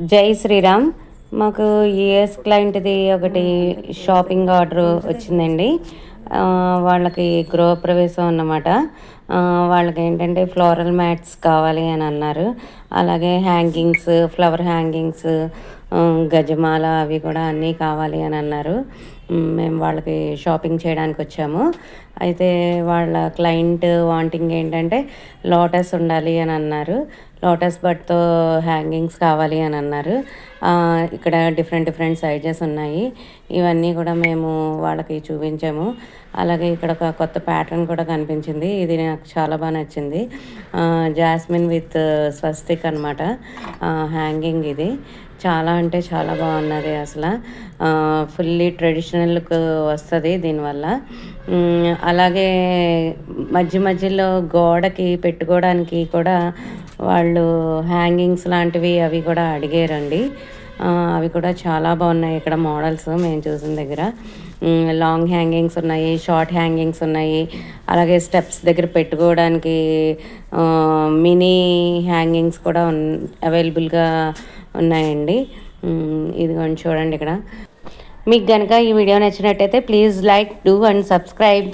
జై శ్రీరామ్. మాకు యుఎస్ క్లయింట్ది ఒకటి షాపింగ్ ఆర్డర్ వచ్చిందండి. వాళ్ళకి గృహప్రవేశం అన్నమాట. వాళ్ళకి ఏంటంటే ఫ్లోరల్ మ్యాట్స్ కావాలి అని అన్నారు. అలాగే హ్యాంగింగ్స్, ఫ్లవర్ హ్యాంగింగ్స్, గజమాల అవి కూడా అన్నీ కావాలి అని అన్నారు. మేము వాళ్ళకి షాపింగ్ చేయడానికి వచ్చాము. అయితే వాళ్ళ క్లయింట్ వాంటింగ్ ఏంటంటే లోటస్ ఉండాలి అని అన్నారు. లోటస్ బట్తో హ్యాంగింగ్స్ కావాలి అని అన్నారు. ఇక్కడ డిఫరెంట్ డిఫరెంట్ సైజెస్ ఉన్నాయి. ఇవన్నీ కూడా మేము వాళ్ళకి చూపించాము. అలాగే ఇక్కడ ఒక కొత్త ప్యాటర్న్ కూడా కనిపించింది. ఇది నాకు చాలా బాగా నచ్చింది. జాస్మిన్ విత్ స్వస్తిక్ అనమాట హ్యాంగింగ్. ఇది చాలా అంటే చాలా బాగున్నది. అసలు ఫుల్లీ ట్రెడిషనల్ లుక్ వస్తుంది దీనివల్ల. అలాగే మధ్య మధ్యలో గోడకి పెట్టుకోవడానికి కూడా వాళ్ళు హ్యాంగింగ్స్ లాంటివి అవి కూడా అడిగారండి. అవి కూడా చాలా బాగున్నాయి. ఇక్కడ మోడల్స్ మేము చూసిన దగ్గర లాంగ్ హ్యాంగింగ్స్ ఉన్నాయి, షార్ట్ హ్యాంగింగ్స్ ఉన్నాయి. అలాగే స్టెప్స్ దగ్గర పెట్టుకోవడానికి మినీ హ్యాంగింగ్స్ కూడా అవైలబుల్గా ఉన్నాయండి. ఇదిగోండి చూడండి ఇక్కడ. మీకు కనుక ఈ వీడియో నచ్చినట్టయితే please like, do and subscribe.